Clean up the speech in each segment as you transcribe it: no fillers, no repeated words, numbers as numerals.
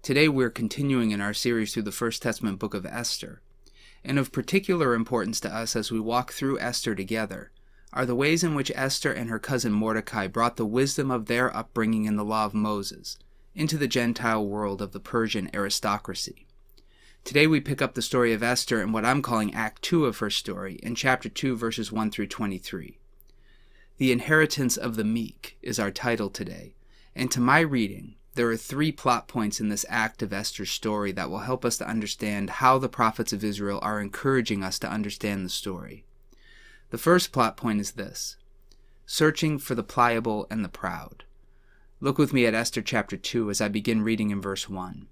Today we're continuing in our series through the First Testament book of Esther. And of particular importance to us as we walk through Esther together are the ways in which Esther and her cousin Mordecai brought the wisdom of their upbringing in the law of Moses into the Gentile world of the Persian aristocracy. Today we pick up the story of Esther in what I'm calling Act 2 of her story in chapter 2 verses 1 through 23. The Inheritance of the Meek is our title today, and to my reading, there are 3 plot points in this act of Esther's story that will help us to understand how the prophets of Israel are encouraging us to understand the story. The first plot point is this: searching for the pliable and the proud. Look with me at Esther chapter 2 as I begin reading in verse 1.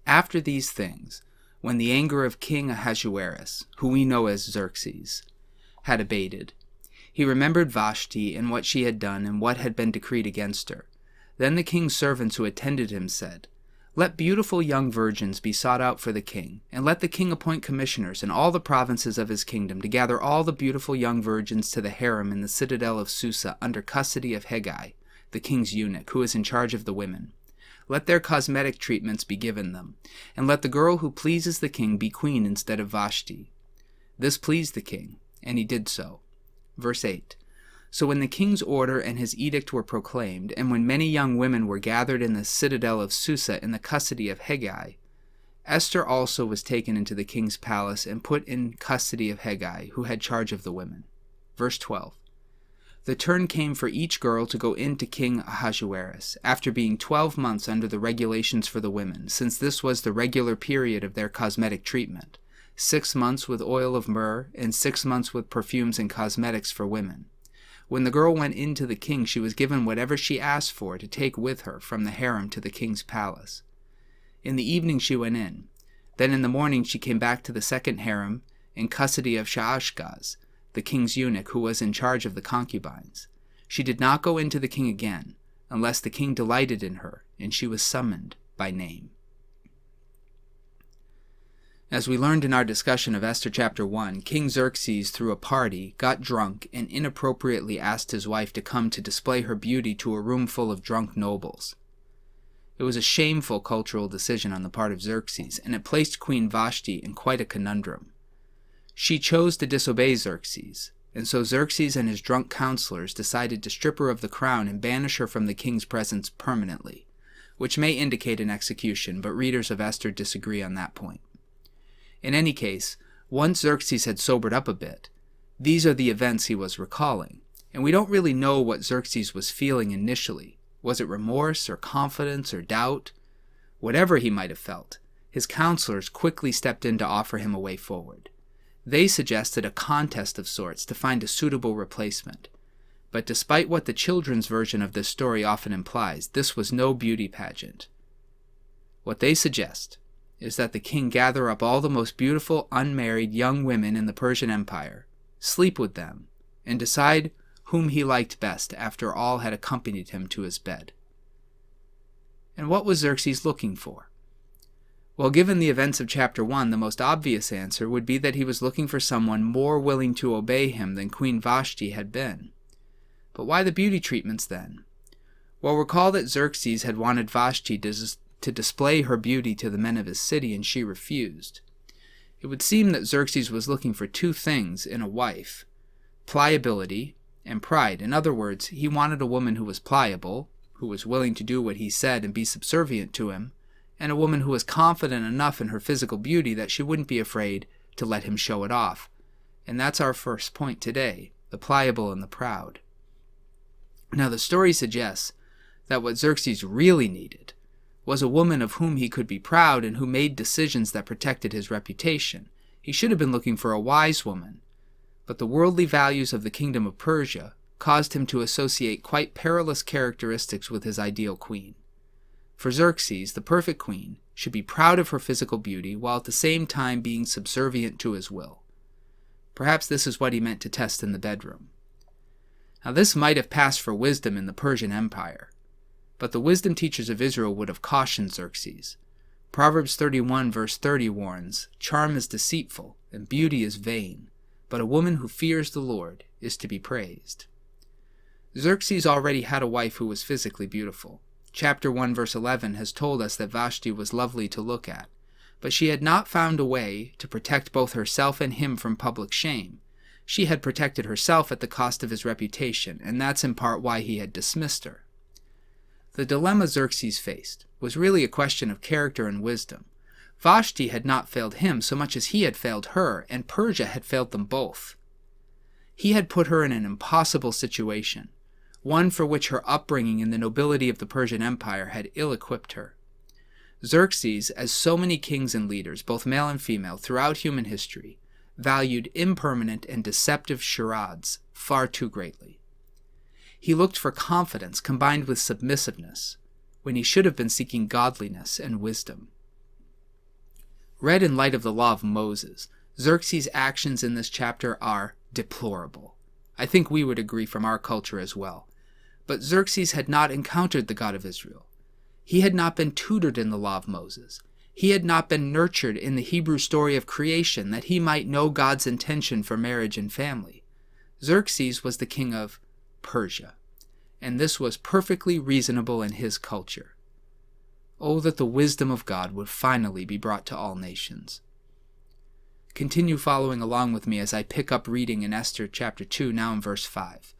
After these things, when the anger of King Ahasuerus, who we know as Xerxes, had abated, he remembered Vashti and what she had done and what had been decreed against her. Then the king's servants who attended him said, "Let beautiful young virgins be sought out for the king, and let the king appoint commissioners in all the provinces of his kingdom to gather all the beautiful young virgins to the harem in the citadel of Susa under custody of Hegai, the king's eunuch, who is in charge of the women. Let their cosmetic treatments be given them, and let the girl who pleases the king be queen instead of Vashti." This pleased the king, and he did so. Verse 8. So when the king's order and his edict were proclaimed, and when many young women were gathered in the citadel of Susa in the custody of Hegai, Esther also was taken into the king's palace and put in custody of Hegai, who had charge of the women. Verse 12. The turn came for each girl to go in to King Ahasuerus, after being 12 months under the regulations for the women, since this was the regular period of their cosmetic treatment, 6 months with oil of myrrh, and 6 months with perfumes and cosmetics for women. When the girl went in to the king, she was given whatever she asked for to take with her from the harem to the king's palace. In the evening she went in. Then in the morning she came back to the second harem in custody of Shaashgaz, the king's eunuch who was in charge of the concubines. She did not go in to the king again, unless the king delighted in her, and she was summoned by name. As we learned in our discussion of Esther chapter 1, King Xerxes threw a party, got drunk, and inappropriately asked his wife to come to display her beauty to a room full of drunk nobles. It was a shameful cultural decision on the part of Xerxes, and it placed Queen Vashti in quite a conundrum. She chose to disobey Xerxes, and so Xerxes and his drunk counselors decided to strip her of the crown and banish her from the king's presence permanently, which may indicate an execution, but readers of Esther disagree on that point. In any case, once Xerxes had sobered up a bit, these are the events he was recalling, and we don't really know what Xerxes was feeling initially. Was it remorse or confidence or doubt? Whatever he might have felt, his counselors quickly stepped in to offer him a way forward. They suggested a contest of sorts to find a suitable replacement. But despite what the children's version of this story often implies, this was no beauty pageant. What they suggest is that the king gather up all the most beautiful unmarried young women in the Persian Empire, sleep with them, and decide whom he liked best after all had accompanied him to his bed. And what was Xerxes looking for? Well, given the events of chapter 1, the most obvious answer would be that he was looking for someone more willing to obey him than Queen Vashti had been. But why the beauty treatments then? Well, recall that Xerxes had wanted Vashti to display her beauty to the men of his city, and she refused. It would seem that Xerxes was looking for 2 things in a wife: pliability and pride. In other words, he wanted a woman who was pliable, who was willing to do what he said and be subservient to him, and a woman who was confident enough in her physical beauty that she wouldn't be afraid to let him show it off. And that's our first point today: the pliable and the proud. Now the story suggests that what Xerxes really needed was a woman of whom he could be proud and who made decisions that protected his reputation. He should have been looking for a wise woman, but the worldly values of the kingdom of Persia caused him to associate quite perilous characteristics with his ideal queen. For Xerxes, the perfect queen should be proud of her physical beauty while at the same time being subservient to his will. Perhaps this is what he meant to test in the bedroom. Now this might have passed for wisdom in the Persian Empire, but the wisdom teachers of Israel would have cautioned Xerxes. Proverbs 31 verse 30 warns, "Charm is deceitful, and beauty is vain, but a woman who fears the Lord is to be praised." Xerxes already had a wife who was physically beautiful. Chapter 1 verse 11 has told us that Vashti was lovely to look at, but she had not found a way to protect both herself and him from public shame. She had protected herself at the cost of his reputation, and that's in part why he had dismissed her. The dilemma Xerxes faced was really a question of character and wisdom. Vashti had not failed him so much as he had failed her, and Persia had failed them both. He had put her in an impossible situation, one for which her upbringing in the nobility of the Persian Empire had ill-equipped her. Xerxes, as so many kings and leaders, both male and female, throughout human history, valued impermanent and deceptive charades far too greatly. He looked for confidence combined with submissiveness, when he should have been seeking godliness and wisdom. Read in light of the law of Moses, Xerxes' actions in this chapter are deplorable. I think we would agree from our culture as well. But Xerxes had not encountered the God of Israel. He had not been tutored in the law of Moses. He had not been nurtured in the Hebrew story of creation that he might know God's intention for marriage and family. Xerxes was the king of Persia, and this was perfectly reasonable in his culture. Oh, that the wisdom of God would finally be brought to all nations. Continue following along with me as I pick up reading in Esther chapter 2, now in verse 5.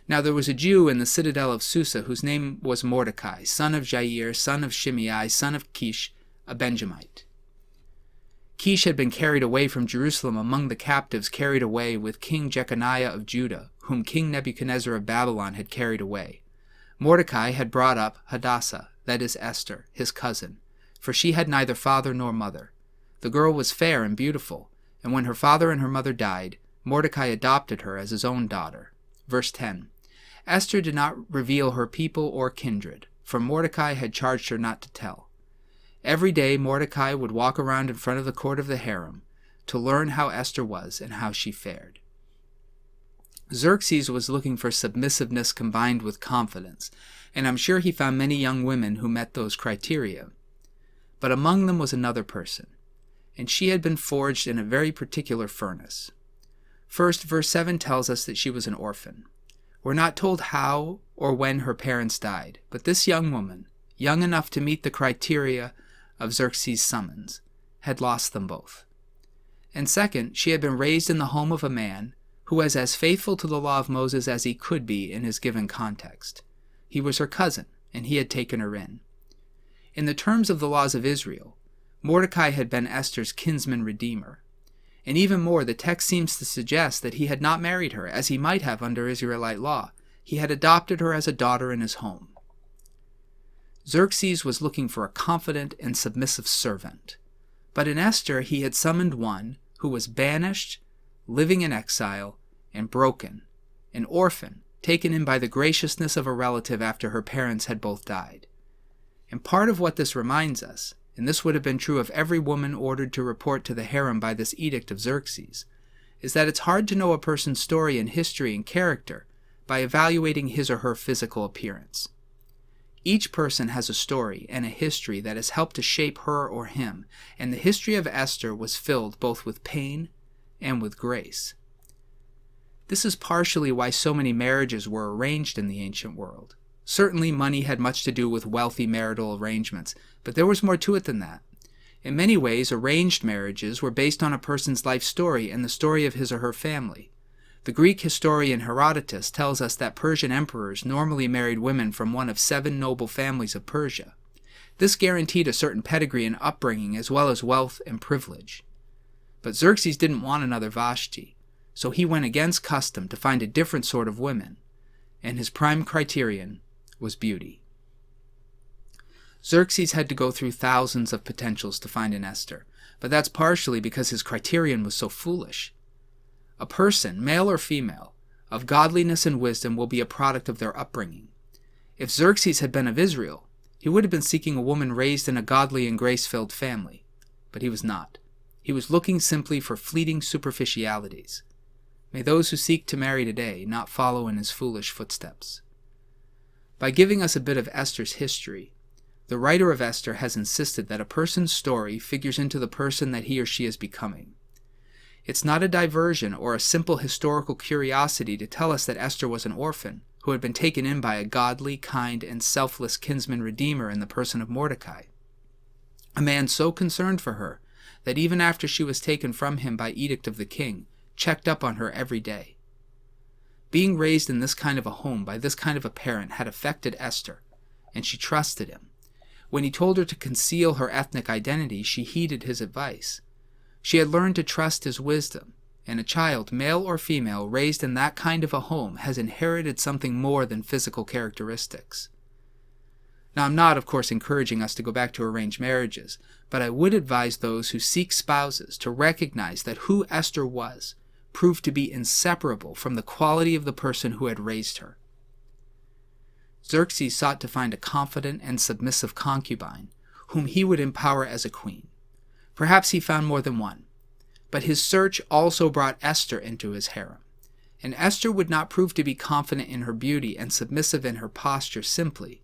Now there was a Jew in the citadel of Susa whose name was Mordecai, son of Jair, son of Shimei, son of Kish, a Benjamite. Kish had been carried away from Jerusalem among the captives carried away with King Jeconiah of Judah, whom King Nebuchadnezzar of Babylon had carried away. Mordecai had brought up Hadassah, that is Esther, his cousin, for she had neither father nor mother. The girl was fair and beautiful, and when her father and her mother died, Mordecai adopted her as his own daughter. Verse 10. Esther did not reveal her people or kindred, for Mordecai had charged her not to tell. Every day Mordecai would walk around in front of the court of the harem to learn how Esther was and how she fared. Xerxes was looking for submissiveness combined with confidence, and I'm sure he found many young women who met those criteria. But among them was another person, and she had been forged in a very particular furnace. First, verse 7 tells us that she was an orphan. We're not told how or when her parents died, but this young woman, young enough to meet the criteria of Xerxes' summons, had lost them both. And second, she had been raised in the home of a man who was as faithful to the law of Moses as he could be in his given context. He was her cousin, and he had taken her in. In the terms of the laws of Israel, Mordecai had been Esther's kinsman redeemer. And even more, the text seems to suggest that he had not married her, as he might have under Israelite law. He had adopted her as a daughter in his home. Xerxes was looking for a confident and submissive servant. But in Esther he had summoned one who was banished, living in exile, and broken, an orphan, taken in by the graciousness of a relative after her parents had both died. And part of what this reminds us, and this would have been true of every woman ordered to report to the harem by this edict of Xerxes, is that it's hard to know a person's story and history and character by evaluating his or her physical appearance. Each person has a story and a history that has helped to shape her or him, and the history of Esther was filled both with pain and with grace. This is partially why so many marriages were arranged in the ancient world. Certainly money had much to do with wealthy marital arrangements, but there was more to it than that. In many ways, arranged marriages were based on a person's life story and the story of his or her family. The Greek historian Herodotus tells us that Persian emperors normally married women from one of 7 noble families of Persia. This guaranteed a certain pedigree and upbringing as well as wealth and privilege. But Xerxes didn't want another Vashti, so he went against custom to find a different sort of women, and his prime criterion was beauty. Xerxes had to go through thousands of potentials to find an Esther, but that's partially because his criterion was so foolish. A person, male or female, of godliness and wisdom will be a product of their upbringing. If Xerxes had been of Israel, he would have been seeking a woman raised in a godly and grace-filled family, but he was not. He was looking simply for fleeting superficialities. May those who seek to marry today not follow in his foolish footsteps. By giving us a bit of Esther's history, the writer of Esther has insisted that a person's story figures into the person that he or she is becoming. It's not a diversion or a simple historical curiosity to tell us that Esther was an orphan who had been taken in by a godly, kind, and selfless kinsman redeemer in the person of Mordecai. A man so concerned for her that even after she was taken from him by edict of the king, checked up on her every day. Being raised in this kind of a home by this kind of a parent had affected Esther, and she trusted him. When he told her to conceal her ethnic identity, she heeded his advice. She had learned to trust his wisdom, and a child, male or female, raised in that kind of a home has inherited something more than physical characteristics. Now, I'm not, of course, encouraging us to go back to arranged marriages, but I would advise those who seek spouses to recognize that who Esther was proved to be inseparable from the quality of the person who had raised her. Xerxes sought to find a confident and submissive concubine, whom he would empower as a queen. Perhaps he found more than one. But his search also brought Esther into his harem. And Esther would not prove to be confident in her beauty and submissive in her posture simply.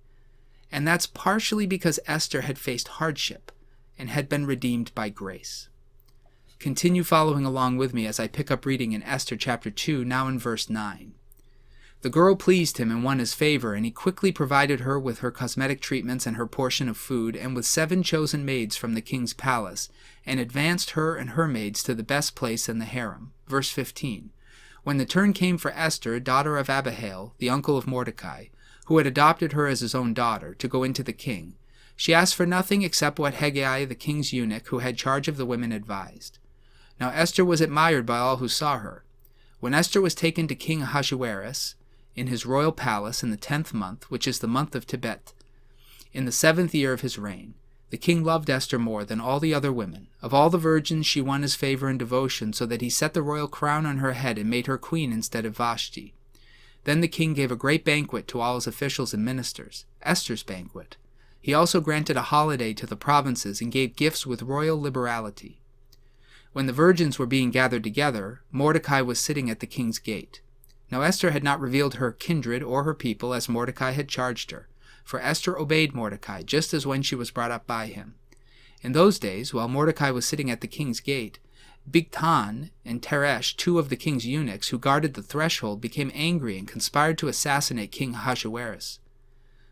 And that's partially because Esther had faced hardship and had been redeemed by grace. Continue following along with me as I pick up reading in Esther chapter 2, now in verse 9. The girl pleased him and won his favor, and he quickly provided her with her cosmetic treatments and her portion of food, and with 7 chosen maids from the king's palace, and advanced her and her maids to the best place in the harem. Verse 15. When the turn came for Esther, daughter of Abihail, the uncle of Mordecai, who had adopted her as his own daughter, to go into the king, she asked for nothing except what Hegai, the king's eunuch, who had charge of the women, advised. Now Esther was admired by all who saw her. When Esther was taken to King Ahasuerus, in his royal palace in the 10th month, which is the month of Tebet, in the 7th year of his reign, the king loved Esther more than all the other women. Of all the virgins she won his favor and devotion, so that he set the royal crown on her head and made her queen instead of Vashti. Then the king gave a great banquet to all his officials and ministers, Esther's banquet. He also granted a holiday to the provinces and gave gifts with royal liberality. When the virgins were being gathered together, Mordecai was sitting at the king's gate. Now Esther had not revealed her kindred or her people as Mordecai had charged her, for Esther obeyed Mordecai, just as when she was brought up by him. In those days, while Mordecai was sitting at the king's gate, Bigtan and Teresh, 2 of the king's eunuchs who guarded the threshold, became angry and conspired to assassinate King Ahasuerus.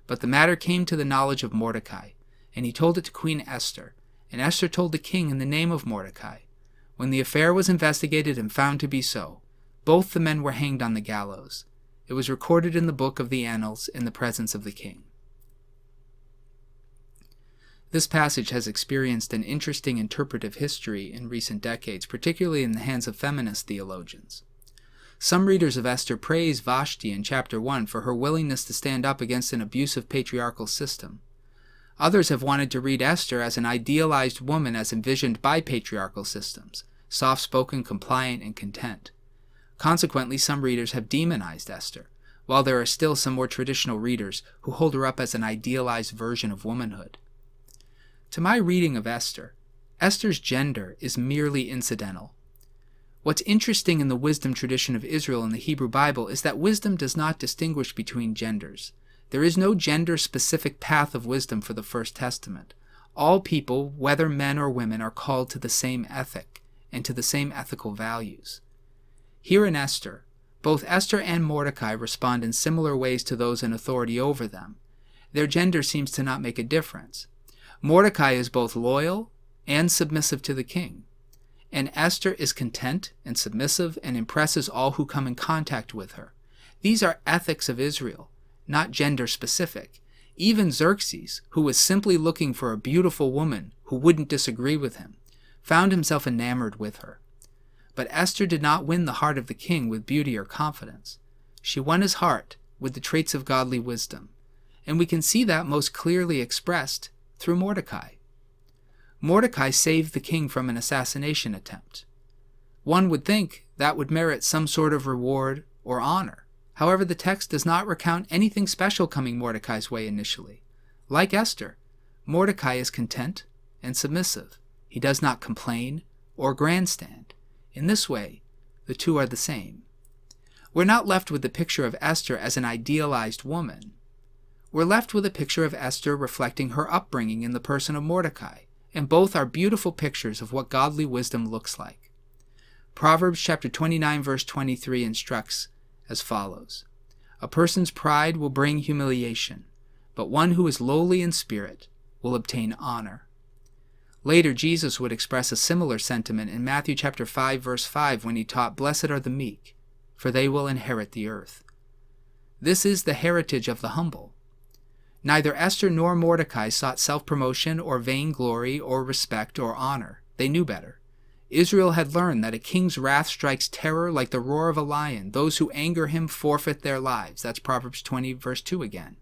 But the matter came to the knowledge of Mordecai, and he told it to Queen Esther, and Esther told the king in the name of Mordecai. When the affair was investigated and found to be so, both the men were hanged on the gallows. It was recorded in the book of the annals in the presence of the king. This passage has experienced an interesting interpretive history in recent decades, particularly in the hands of feminist theologians. Some readers of Esther praise Vashti in chapter 1 for her willingness to stand up against an abusive patriarchal system. Others have wanted to read Esther as an idealized woman as envisioned by patriarchal systems, soft-spoken, compliant, and content. Consequently, some readers have demonized Esther, while there are still some more traditional readers who hold her up as an idealized version of womanhood. To my reading of Esther, Esther's gender is merely incidental. What's interesting in the wisdom tradition of Israel in the Hebrew Bible is that wisdom does not distinguish between genders. There is no gender-specific path of wisdom for the First Testament. All people, whether men or women, are called to the same ethic and to the same ethical values. Here in Esther, both Esther and Mordecai respond in similar ways to those in authority over them. Their gender seems to not make a difference. Mordecai is both loyal and submissive to the king, and Esther is content and submissive and impresses all who come in contact with her. These are ethics of Israel, not gender-specific. Even Xerxes, who was simply looking for a beautiful woman who wouldn't disagree with him, found himself enamored with her. But Esther did not win the heart of the king with beauty or confidence. She won his heart with the traits of godly wisdom, and we can see that most clearly expressed through Mordecai. Mordecai saved the king from an assassination attempt. One would think that would merit some sort of reward or honor. However, the text does not recount anything special coming Mordecai's way initially. Like Esther, Mordecai is content and submissive. He does not complain or grandstand. In this way, the two are the same. We're not left with the picture of Esther as an idealized woman. We're left with a picture of Esther reflecting her upbringing in the person of Mordecai, and both are beautiful pictures of what godly wisdom looks like. Proverbs chapter 29 verse 23 instructs as follows: A person's pride will bring humiliation, but one who is lowly in spirit will obtain honor. Later, Jesus would express a similar sentiment in Matthew chapter 5, verse 5, when he taught, "Blessed are the meek, for they will inherit the earth." This is the heritage of the humble. Neither Esther nor Mordecai sought self-promotion or vainglory or respect or honor. They knew better. Israel had learned that a king's wrath strikes terror like the roar of a lion. Those who anger him forfeit their lives. That's Proverbs 20, verse 2 again.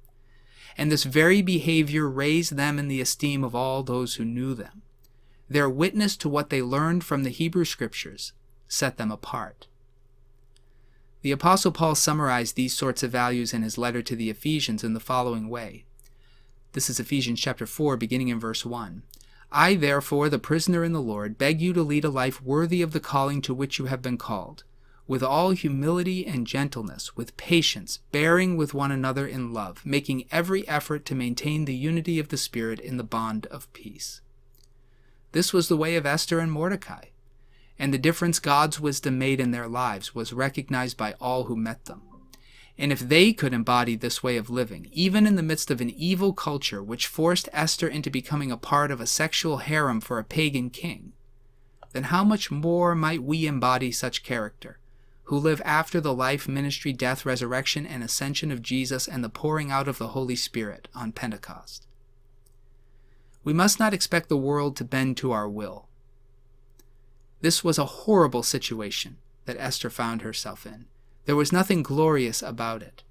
And this very behavior raised them in the esteem of all those who knew them. Their witness to what they learned from the Hebrew Scriptures set them apart. The Apostle Paul summarized these sorts of values in his letter to the Ephesians in the following way. This is Ephesians chapter 4, beginning in verse 1. "I, therefore, the prisoner in the Lord, beg you to lead a life worthy of the calling to which you have been called, with all humility and gentleness, with patience, bearing with one another in love, making every effort to maintain the unity of the Spirit in the bond of peace." This was the way of Esther and Mordecai, and the difference God's wisdom made in their lives was recognized by all who met them. And if they could embody this way of living, even in the midst of an evil culture which forced Esther into becoming a part of a sexual harem for a pagan king, then how much more might we embody such character, who live after the life, ministry, death, resurrection, and ascension of Jesus and the pouring out of the Holy Spirit on Pentecost? We must not expect the world to bend to our will. This was a horrible situation that Esther found herself in. There was nothing glorious about it.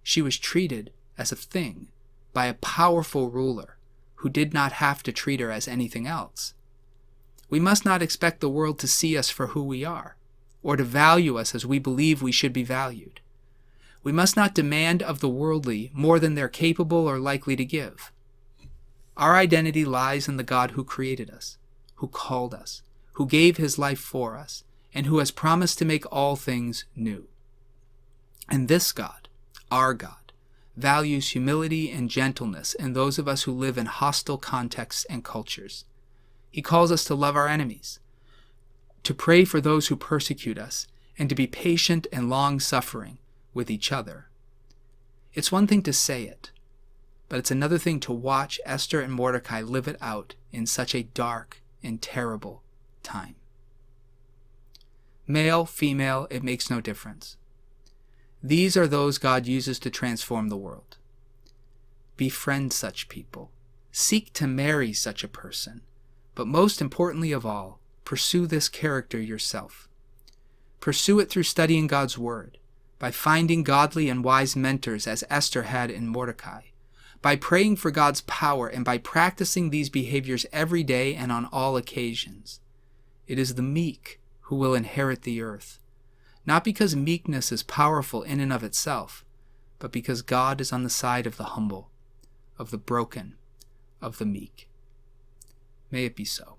She was treated as a thing by a powerful ruler who did not have to treat her as anything else. We must not expect the world to see us for who we are, or to value us as we believe we should be valued. We must not demand of the worldly more than they're capable or likely to give. Our identity lies in the God who created us, who called us, who gave his life for us, and who has promised to make all things new. And this God, our God, values humility and gentleness in those of us who live in hostile contexts and cultures. He calls us to love our enemies, to pray for those who persecute us, and to be patient and long-suffering with each other. It's one thing to say it, but it's another thing to watch Esther and Mordecai live it out in such a dark and terrible time. Male, female, it makes no difference. These are those God uses to transform the world. Befriend such people. Seek to marry such a person. But most importantly of all, pursue this character yourself. Pursue it through studying God's Word, by finding godly and wise mentors as Esther had in Mordecai, by praying for God's power, and by practicing these behaviors every day and on all occasions. It is the meek who will inherit the earth, not because meekness is powerful in and of itself, but because God is on the side of the humble, of the broken, of the meek. May it be so.